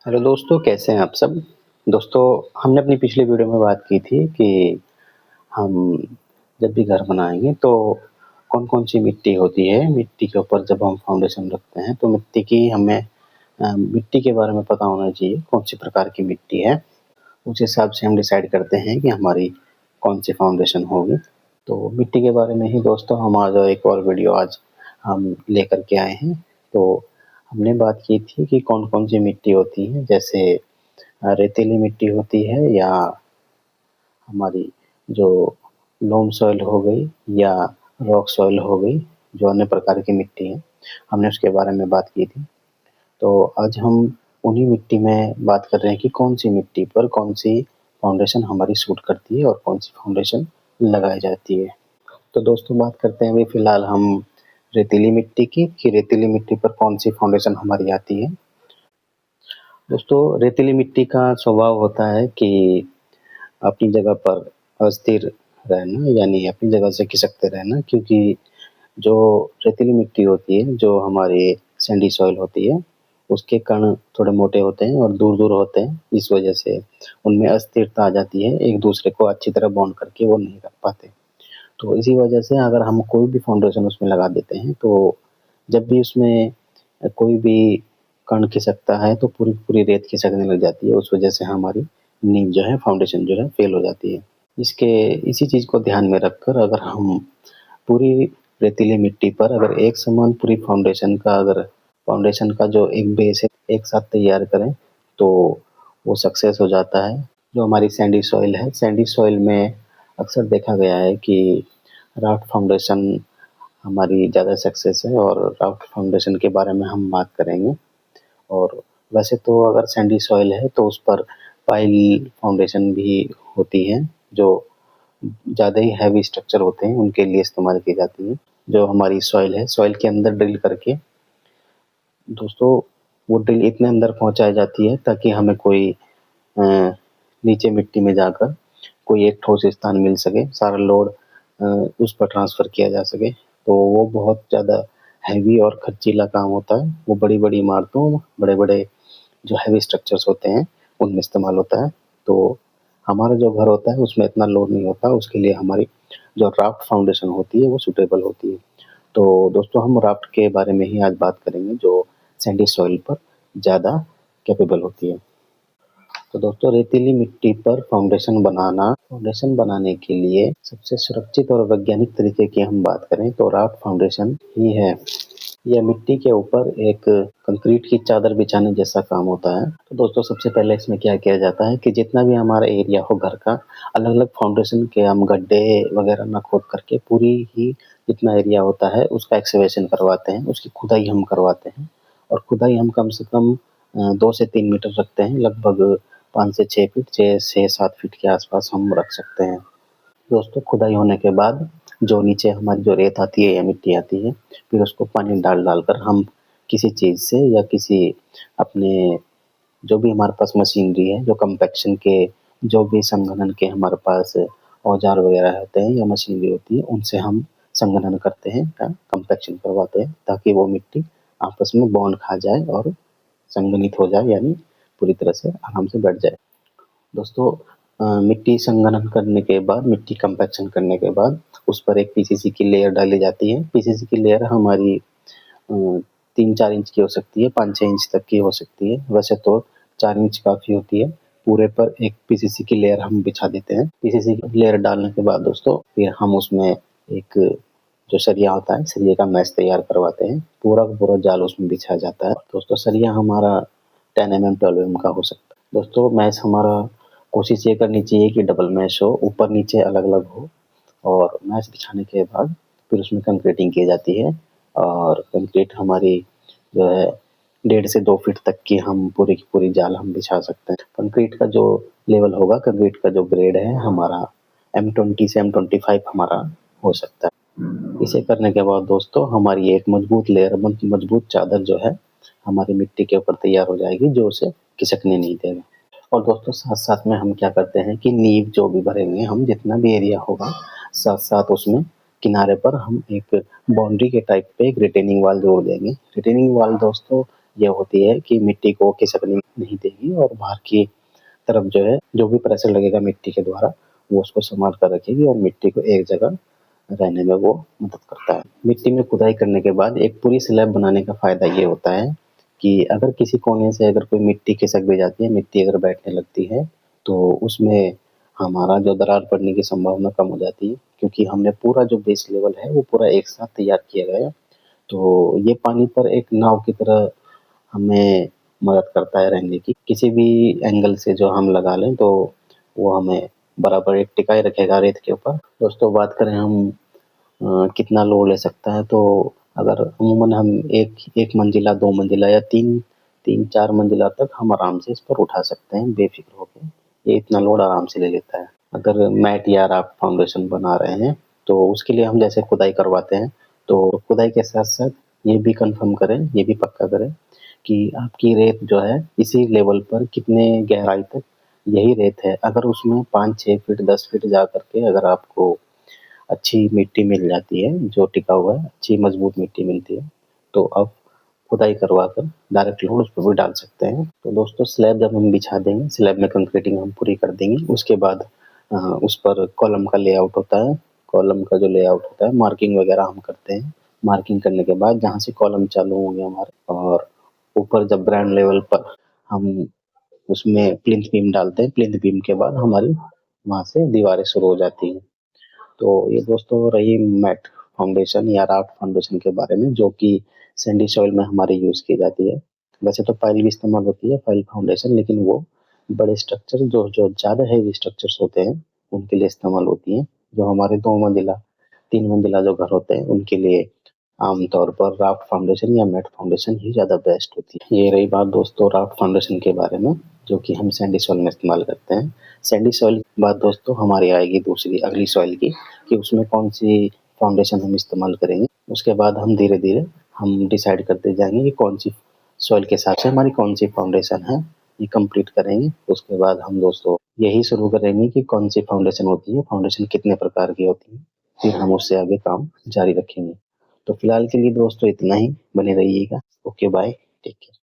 Hello दोस्तों, कैसे हैं आप सब? दोस्तों, हमने अपनी पिछली वीडियो में बात की थी कि हम जब भी घर बनाएँगे तो कौन-कौन सी मिट्टी होती है, मिट्टी के ऊपर जब हम फाउंडेशन रखते हैं तो मिट्टी की हमें मिट्टी के बारे में पता होना चाहिए, कौन-सी प्रकार की मिट्टी है। उस हिसाब से हम डिसाइड करते हैं कि हमारी कौन-सी फाउंडेशन होगी। तो मिट्टी के बारे में ही दोस्तों हम आज एक और वीडियो आज हम लेकर के आए हैं। तो हमने बात की थी कि कौन-कौन सी मिट्टी होती है, जैसे रेतीली मिट्टी होती है या हमारी जो लोम सॉइल हो गई या रॉक सॉइल हो गई, जो अन्य प्रकार की मिट्टी है, हमने उसके बारे में बात की थी। तो आज हम उन्हीं मिट्टी में बात कर रहे हैं कि कौन-सी मिट्टी पर कौन-सी फाउंडेशन हमारी सूट करती है और कौन-सी फाउंडेशन लगाई जाती है। तो दोस्तों, बात करते हैं अभी फ़िलहाल हम रेतीली मिट्टी की कि रेतीली मिट्टी पर कौन-सी फाउंडेशन हमारी आती है। दोस्तों, रेतीली मिट्टी का स्वभाव होता है कि अपनी जगह पर अस्थिर रहना, यानी अपनी जगह से खिसकते रहना, क्योंकि जो रेतीली मिट्टी होती है, जो हमारी सैंडी सॉइल होती है, उसके कण थोड़े मोटे होते हैं और दूर-दूर होते हैं। इस वजह से उनमें अस्थिरता आ जाती है, एक-दूसरे को अच्छी तरह बॉन्ड करके वो नहीं रख पाते। तो इसी वजह से अगर हम कोई भी फाउंडेशन उसमें लगा देते हैं, तो जब भी उसमें कोई भी कण खिसकता है, तो पूरी-पूरी रेत खिसकने लग जाती है। उस वजह से हमारी नींव जो है, फाउंडेशन जो है, फेल हो जाती है। इसके इसी चीज़ को ध्यान में रखकर अगर हम पूरी रेतीली मिट्टी पर अगर एक समान पूरी फाउंडेशन का जो एक बेस है, एक साथ तैयार करें, तो वो सक्सेस हो जाता है। जो हमारी सैंडी सॉइल है, सैंडी सॉइल में अक्सर देखा गया है कि राफ्ट फाउंडेशन हमारी ज़्यादा सक्सेस है और राफ्ट फाउंडेशन के बारे में हम बात करेंगे। और वैसे तो अगर सैंडी सॉइल है तो उस पर पाइल फाउंडेशन भी होती है, जो ज़्यादा ही हैवी स्ट्रक्चर होते हैं, उनके लिए इस्तेमाल की जाती है। जो हमारी सॉइल है, सॉइल के अंदर ड्रिल करके दोस्तों वो ड्रिल इतने अंदर पहुँचाई जाती है ताकि हमें कोई अ, नीचे मिट्टी में जाकर कोई एक ठोस स्थान मिल सके, सारा लोड अ, उस पर ट्रांसफ़र किया जा सके। तो वो बहुत ज़्यादा हैवी और खर्चीला काम होता है। वो बड़ी-बड़ी इमारतों, बड़े-बड़े जो हैवी स्ट्रक्चर्स होते हैं, उनमें इस्तेमाल होता है। तो हमारा जो घर होता है, उसमें इतना लोड नहीं होता, उसके लिए हमारी जो राफ्ट फाउंडेशन होती है, वो सूटेबल होती है। तो दोस्तों, हम राफ्ट के बारे में ही आज बात करेंगे, जो सैंडी सॉइल पर ज़्यादा कैपेबल होती है। तो दोस्तों, रेतीली मिट्टी पर फाउंडेशन बनाने के लिए सबसे सुरक्षित और वैज्ञानिक तरीके की हम बात करें तो राफ्ट फाउंडेशन ही है। यह मिट्टी के ऊपर एक कंक्रीट की चादर बिछाने जैसा काम होता है। तो दोस्तों, सबसे पहले इसमें क्या किया जाता है कि जितना भी हमारा एरिया हो घर का, अलग-अलग फाउंडेशन के हम गड्ढे वगैरह ना खोद करके पूरी ही जितना एरिया होता है उसका एक्सकवेशन करवाते हैं, उसकी खुदाई हम करवाते हैं। और खुदाई हम कम से कम 2 से 3 मीटर रखते हैं, लगभग 5 से 6 फीट, 6 से 7 फीट के आस-पास हम रख सकते हैं। दोस्तों, खुदाई होने के बाद जो नीचे हमारी जो रेत आती है या मिट्टी आती है, फिर उसको पानी डाल-डाल कर हम किसी चीज़ से या किसी अपने जो भी हमारे पास मशीनरी है, जो कम्पेक्शन के जो भी संघनन के हमारे पास औज़ार वगैरह होते हैं या मशीनरी होती है, उनसे हम संघनन करते हैं या कम्पेक्शन करवाते हैं ताकि वो मिट्टी आपस में बॉन्ड खा जाए और संघनित हो जाए, यानी पूरी तरह से आराम से बैठ जाए। दोस्तों, मिट्टी संघनन करने के बाद, मिट्टी कम्पेक्शन करने के बाद उस पर एक पीसीसी की लेयर डाली जाती है। पीसीसी की लेयर हमारी 3-4 इंच की हो सकती है, 5-6 इंच तक की हो सकती है। वैसे तो 4 इंच काफ़ी होती है। पूरे पर एक पीसीसी की लेयर हम बिछा देते हैं। पीसीसी की लेयर डालने के बाद दोस्तों, फिर हम उसमें एक जो सरिया होता है, सरिये का मैश तैयार करवाते हैं। पूरा का पूरा जाल उसमें बिछाया जाता है। दोस्तों, सरिया हमारा 10 एमएम 12 एमएम का हो सकता है। दोस्तों, मैश हमारा कोशिश ये करनी चाहिए कि डबल मैश हो, ऊपर-नीचे अलग-अलग हो। और मैश बिछाने के बाद फिर उसमें कंक्रीटिंग की जाती है और कंक्रीट हमारी जो है 1.5 से 2 फीट तक की हम पूरी की पूरी जाल हम बिछा सकते हैं। कंक्रीट का जो लेवल होगा, कंक्रीट का जो ग्रेड है हमारा M20 से M25 हमारा हो सकता है। इसे करने के बाद दोस्तों, हमारी एक मजबूत लेयर, मजबूत चादर जो है हमारी मिट्टी के ऊपर तैयार हो जाएगी, जो उसे खिसकने नहीं देगा। और दोस्तों, साथ-साथ में हम क्या करते हैं कि नींव जो भी भरेंगे हम, जितना भी एरिया होगा, साथ-साथ उसमें किनारे पर हम एक बाउंड्री के टाइप पे एक रिटेनिंग वॉल जोड़ देंगे। रिटेनिंग वॉल दोस्तों ये होती है कि मिट्टी को खिसकने नहीं देगी और बाहर की तरफ जो है, जो भी प्रेशर लगेगा मिट्टी के द्वारा, वो उसको संभाल कर रखेगी और मिट्टी को एक जगह रहने में वो मदद करता है। मिट्टी में खुदाई करने के बाद एक पूरी स्लैब बनाने का फ़ायदा ये होता है कि अगर किसी कोने से अगर कोई मिट्टी खिसक भी जाती है, मिट्टी अगर बैठने लगती है, तो उसमें हमारा जो दरार पड़ने की संभावना कम हो जाती है, क्योंकि हमने पूरा जो बेस लेवल है, वो पूरा एक साथ तैयार किया गया है। तो ये पानी पर एक नाव की तरह हमें मदद करता है रहने की। किसी भी एंगल से जो हम लगा लें तो वो हमें बराबर एक टिकाए रखेगा रेत के ऊपर। दोस्तों बात करें हम कितना लोड ले सकता है, तो अगर अमूमन हम एक एक मंजिला, 2 मंजिला या 3-4 मंजिला तक हम आराम से इस पर उठा सकते हैं बेफ़िक्र होके। ये इतना लोड आराम से ले लेता है। अगर मैट या राफ्ट फाउंडेशन बना रहे हैं, तो उसके लिए हम जैसे खुदाई करवाते हैं, तो खुदाई के साथ-साथ ये भी कन्फर्म करें, ये भी पक्का करें कि आपकी रेत जो है इसी लेवल पर कितने गहराई तक यही रेत है। अगर उसमें 5-6 फीट, 10 फीट जा कर के अगर आपको अच्छी मिट्टी मिल जाती है, जो टिका हुआ है, अच्छी मज़बूत मिट्टी मिलती है, तो आप खुदाई करवा कर डायरेक्ट लोड उस पे भी डाल सकते हैं। तो दोस्तों स्लैब जब हम बिछा देंगे, स्लैब में कंक्रीटिंग हम पूरी कर देंगे, उसके बाद उस पर कॉलम का लेआउट होता है। कॉलम का जो लेआउट होता है, मार्किंग वगैरह हम करते हैं। मार्किंग करने के बाद जहाँ से कॉलम चालू होंगे हमारे, और ऊपर जब ग्राउंड लेवल पर हम उसमें प्लिंथ बीम डालते हैं, प्लिंथ बीम के बाद हमारी वहाँ से दीवारें शुरू हो जाती हैं। तो ये दोस्तों रही मैट फाउंडेशन या राफ्ट फाउंडेशन के बारे में, जो कि सैंडी सॉइल में हमारी यूज़ की जाती है। वैसे तो पाइल भी इस्तेमाल होती है, पाइल फाउंडेशन, लेकिन वो बड़े स्ट्रक्चर जो जो ज़्यादा हेवी स्ट्रक्चर्स होते हैं, उनके लिए इस्तेमाल होती हैं। जो हमारे 2 मंजिला, 3 मंजिला जो घर होते हैं, उनके लिए आमतौर पर राफ्ट फाउंडेशन या मैट फाउंडेशन ही ज़्यादा बेस्ट होती है। ये रही बात दोस्तों राफ्ट फाउंडेशन के बारे में, जो कि हम सैंडी सॉइल में इस्तेमाल करते हैं। सैंडी सॉइल के बाद दोस्तों हमारी आएगी दूसरी अगली सॉइल की, कि उसमें कौन-सी फाउंडेशन हम इस्तेमाल करेंगे। उसके बाद हम धीरे-धीरे हम डिसाइड करते जाएँगे कि कौन-सी सॉइल के हिसाब से हमारी कौन-सी फाउंडेशन है, ये कंप्लीट करेंगे। उसके बाद हम दोस्तों यही शुरू करेंगे कि कौन-सी फाउंडेशन होती है, फाउंडेशन कितने प्रकार की होती है, फिर हम उससे आगे काम जारी रखेंगे। तो फिलहाल के लिए दोस्तों इतना ही, बने रहिएगा। Okay bye, take care.